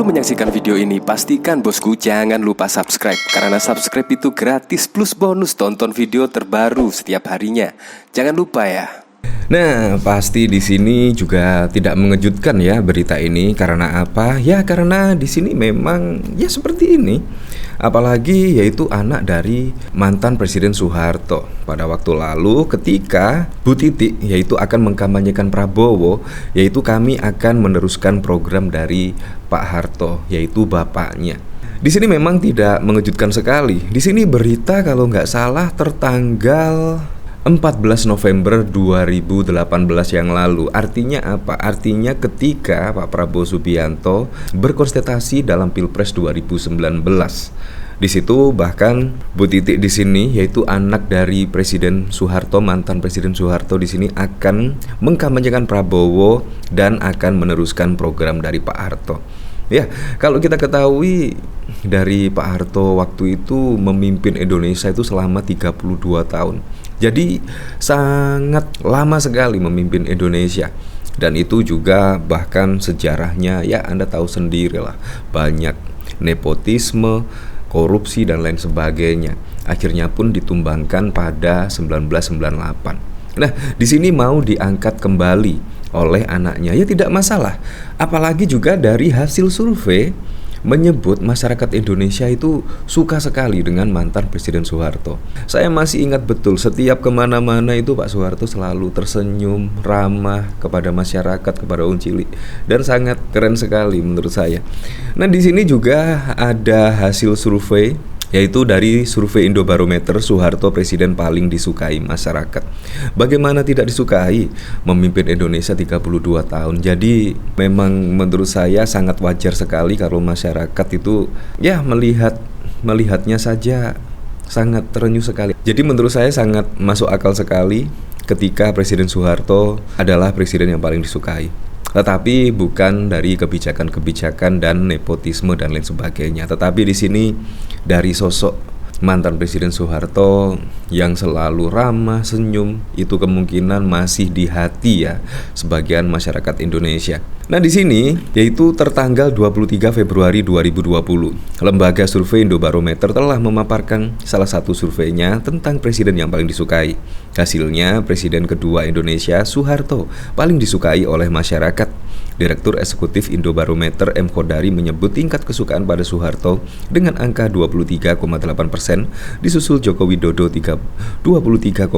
Sebelum menyaksikan video ini, pastikan bosku jangan lupa subscribe. Karena subscribe itu gratis plus bonus tonton video terbaru setiap harinya. Jangan lupa ya. Nah, pasti di sini juga tidak mengejutkan ya berita ini. Karena apa? Ya karena di sini memang ya seperti ini. Apalagi yaitu anak dari mantan Presiden Soeharto. Pada waktu lalu ketika Bu Titi yaitu akan mengkampanyekan Prabowo, yaitu kami akan meneruskan program dari Pak Harto, yaitu bapaknya. Di sini memang tidak mengejutkan sekali. Di sini berita kalau nggak salah tertanggal 14 November 2018 yang lalu. Artinya apa? Artinya ketika Pak Prabowo Subianto berkontestasi dalam Pilpres 2019. Di situ bahkan Bu Titi di sini yaitu anak dari Presiden Soeharto, mantan Presiden Soeharto di sini akan mengkampanyekan Prabowo dan akan meneruskan program dari Pak Harto. Ya, kalau kita ketahui dari Pak Harto waktu itu memimpin Indonesia itu selama 32 tahun. Jadi sangat lama sekali memimpin Indonesia. Dan itu juga bahkan sejarahnya ya Anda tahu sendirilah, banyak nepotisme, korupsi dan lain sebagainya. Akhirnya pun ditumbangkan pada 1998. Nah, di sini mau diangkat kembali oleh anaknya, ya tidak masalah. Apalagi juga dari hasil survei menyebut masyarakat Indonesia itu suka sekali dengan mantan Presiden Soeharto. Saya masih ingat betul setiap kemana-mana itu Pak Soeharto selalu tersenyum, ramah kepada masyarakat, kepada Wong Cilik, dan sangat keren sekali menurut saya. Nah di sini juga ada hasil survei, yaitu dari survei Indobarometer, Soeharto presiden paling disukai masyarakat. Bagaimana tidak disukai? Memimpin Indonesia 32 tahun. Jadi memang menurut saya sangat wajar sekali kalau masyarakat itu ya melihatnya saja sangat terenyuh sekali. Jadi menurut saya sangat masuk akal sekali ketika Presiden Soeharto adalah presiden yang paling disukai. Tetapi bukan dari kebijakan-kebijakan dan nepotisme dan lain sebagainya. Tetapi di sini dari sosok mantan Presiden Soeharto yang selalu ramah, senyum, itu kemungkinan masih di hati ya sebagian masyarakat Indonesia. Nah di sini yaitu tertanggal 23 Februari 2020, lembaga survei Indobarometer telah memaparkan salah satu surveinya tentang presiden yang paling disukai. Hasilnya presiden kedua Indonesia Soeharto paling disukai oleh masyarakat. Direktur Eksekutif Indobarometer M. Kodari menyebut tingkat kesukaan pada Soeharto dengan angka 23,8%, disusul Joko Widodo 23,4%,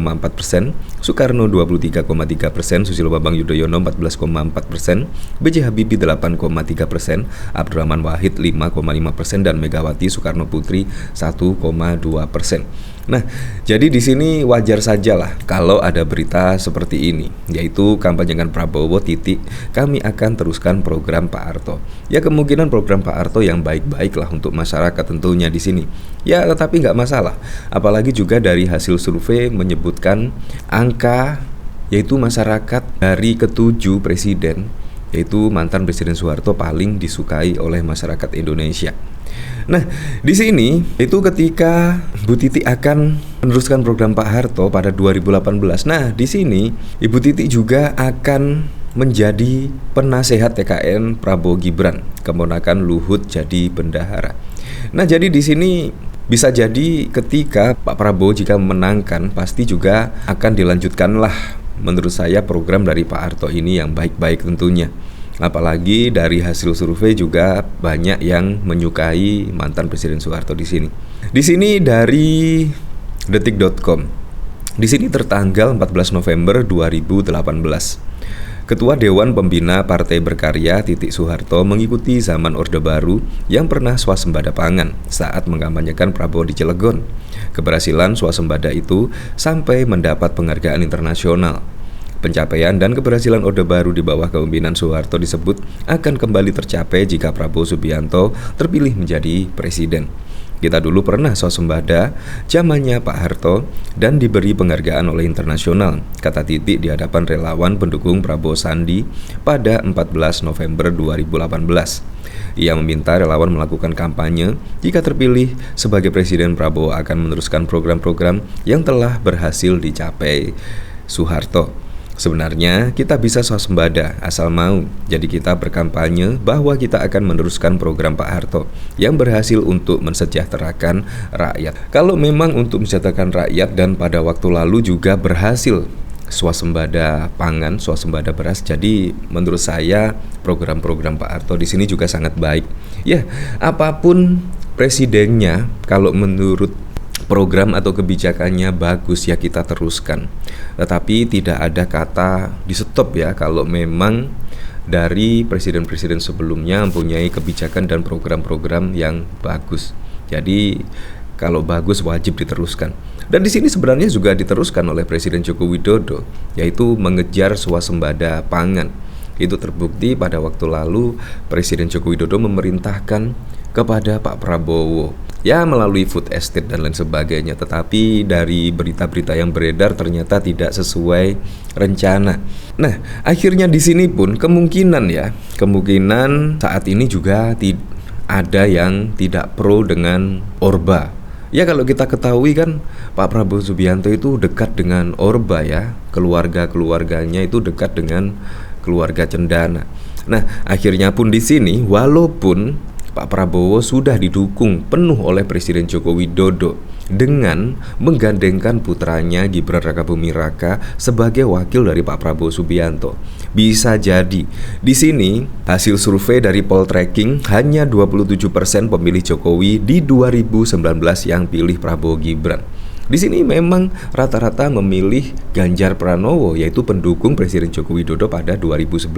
Soekarno 23,3%, Susilo Bambang Yudhoyono 14,4%, B.J. Habibie 8,3%, Abdurrahman Wahid 5,5% dan Megawati Soekarno Putri 1,2%. Nah, jadi di sini wajar sajalah kalau ada berita seperti ini, yaitu kampanyekan Prabowo titik kami akan teruskan program Pak Harto. Ya kemungkinan program Pak Harto yang baik-baik lah untuk masyarakat tentunya di sini. Ya tetapi nggak masalah. Apalagi juga dari hasil survei menyebutkan angka yaitu masyarakat dari ketujuh presiden, yaitu mantan Presiden Soeharto paling disukai oleh masyarakat Indonesia. Nah, di sini itu ketika Bu Titi akan meneruskan program Pak Harto pada 2018. Nah, di sini Ibu Titi juga akan menjadi penasehat TKN Prabowo Gibran, keponakan Luhut jadi bendahara. Nah, jadi di sini bisa jadi ketika Pak Prabowo jika memenangkan pasti juga akan dilanjutkanlah menurut saya program dari Pak Harto ini yang baik-baik tentunya. Apalagi dari hasil survei juga banyak yang menyukai mantan Presiden Soeharto di sini. Di sini dari detik.com. Di sini tertanggal 14 November 2018. Ketua Dewan Pembina Partai Berkarya Titik Soeharto mengikuti zaman Orde Baru yang pernah swasembada pangan saat mengkampanyekan Prabowo di Cilegon. Keberhasilan swasembada itu sampai mendapat penghargaan internasional. Pencapaian dan keberhasilan Orde Baru di bawah kepemimpinan Soeharto disebut akan kembali tercapai jika Prabowo Subianto terpilih menjadi presiden. Kita dulu pernah swasembada zamannya Pak Harto dan diberi penghargaan oleh internasional, kata Titi di hadapan relawan pendukung Prabowo Sandi pada 14 November 2018. Ia meminta relawan melakukan kampanye jika terpilih sebagai presiden. Prabowo akan meneruskan program-program yang telah berhasil dicapai Soeharto. Sebenarnya kita bisa swasembada asal mau. Jadi kita berkampanye bahwa kita akan meneruskan program Pak Harto yang berhasil untuk mensejahterakan rakyat. Kalau memang untuk mensejahterakan rakyat dan pada waktu lalu juga berhasil swasembada pangan, swasembada beras. Jadi menurut saya program-program Pak Harto di sini juga sangat baik. Ya, apapun presidennya, kalau menurut program atau kebijakannya bagus ya kita teruskan. Tetapi tidak ada kata di stop ya kalau memang dari presiden-presiden sebelumnya mempunyai kebijakan dan program-program yang bagus. Jadi kalau bagus wajib diteruskan. Dan di sini sebenarnya juga diteruskan oleh Presiden Joko Widodo, yaitu mengejar swasembada pangan. Itu terbukti pada waktu lalu Presiden Joko Widodo memerintahkan kepada Pak Prabowo ya melalui food estate dan lain sebagainya. Tetapi dari berita-berita yang beredar ternyata tidak sesuai rencana. Nah, akhirnya di sini pun kemungkinan saat ini juga ada yang tidak pro dengan Orba. Ya kalau kita ketahui kan Pak Prabowo Subianto itu dekat dengan Orba ya, keluarganya itu dekat dengan keluarga Cendana. Nah, akhirnya pun di sini walaupun Pak Prabowo sudah didukung penuh oleh Presiden Joko Widodo dengan menggandengkan putranya Gibran Rakabuming Raka sebagai wakil dari Pak Prabowo Subianto. Bisa jadi di sini hasil survei dari Poltreking hanya 27% pemilih Jokowi di 2019 yang pilih Prabowo Gibran. Di sini memang rata-rata memilih Ganjar Pranowo, yaitu pendukung Presiden Joko Widodo pada 2019.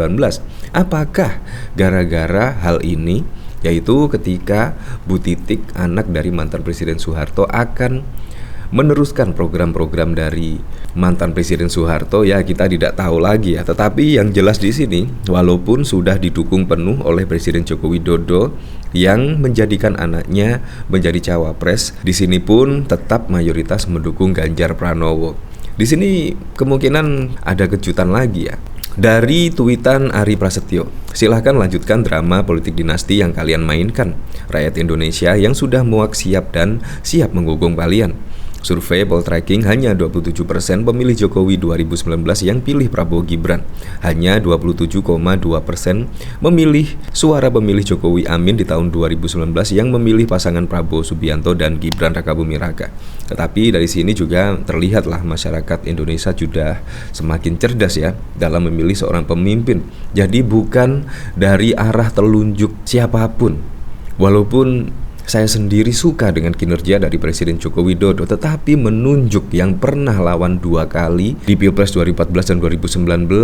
Apakah gara-gara hal ini, yaitu ketika Bu Titik, anak dari mantan Presiden Soeharto, akan meneruskan program-program dari mantan Presiden Soeharto, ya kita tidak tahu lagi ya. Tetapi yang jelas di sini, walaupun sudah didukung penuh oleh Presiden Joko Widodo yang menjadikan anaknya menjadi cawapres, di sini pun tetap mayoritas mendukung Ganjar Pranowo. Di sini kemungkinan ada kejutan lagi ya. Dari tweetan Ari Prasetyo, silahkan lanjutkan drama politik dinasti yang kalian mainkan. Rakyat Indonesia yang sudah muak siap dan siap menghukum kalian. Survei Poltreking hanya 27% pemilih Jokowi 2019 yang pilih Prabowo Gibran. Hanya 27,2% memilih suara pemilih Jokowi Amin di tahun 2019 yang memilih pasangan Prabowo Subianto dan Gibran Rakabuming Raka. Tetapi dari sini juga terlihatlah masyarakat Indonesia sudah semakin cerdas ya dalam memilih seorang pemimpin. Jadi bukan dari arah telunjuk siapapun. Walaupun saya sendiri suka dengan kinerja dari Presiden Joko Widodo, tetapi menunjuk yang pernah lawan 2 kali di Pilpres 2014 dan 2019,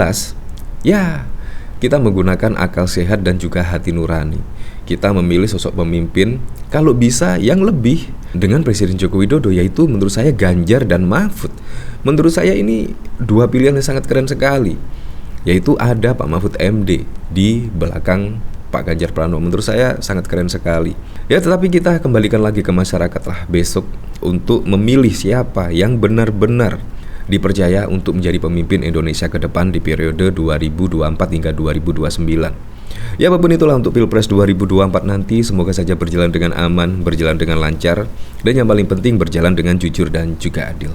ya kita menggunakan akal sehat dan juga hati nurani. Kita memilih sosok pemimpin kalau bisa yang lebih dengan Presiden Joko Widodo, yaitu menurut saya Ganjar dan Mahfud. Menurut saya ini 2 pilihan yang sangat keren sekali, yaitu ada Pak Mahfud MD di belakang Pak Ganjar Pranowo. Menurut saya sangat keren sekali. Ya, tetapi kita kembalikan lagi ke masyarakat lah besok untuk memilih siapa yang benar-benar dipercaya untuk menjadi pemimpin Indonesia ke depan di periode 2024 hingga 2029. Ya, apapun itulah untuk Pilpres 2024 nanti, semoga saja berjalan dengan aman, berjalan dengan lancar, dan yang paling penting berjalan dengan jujur dan juga adil.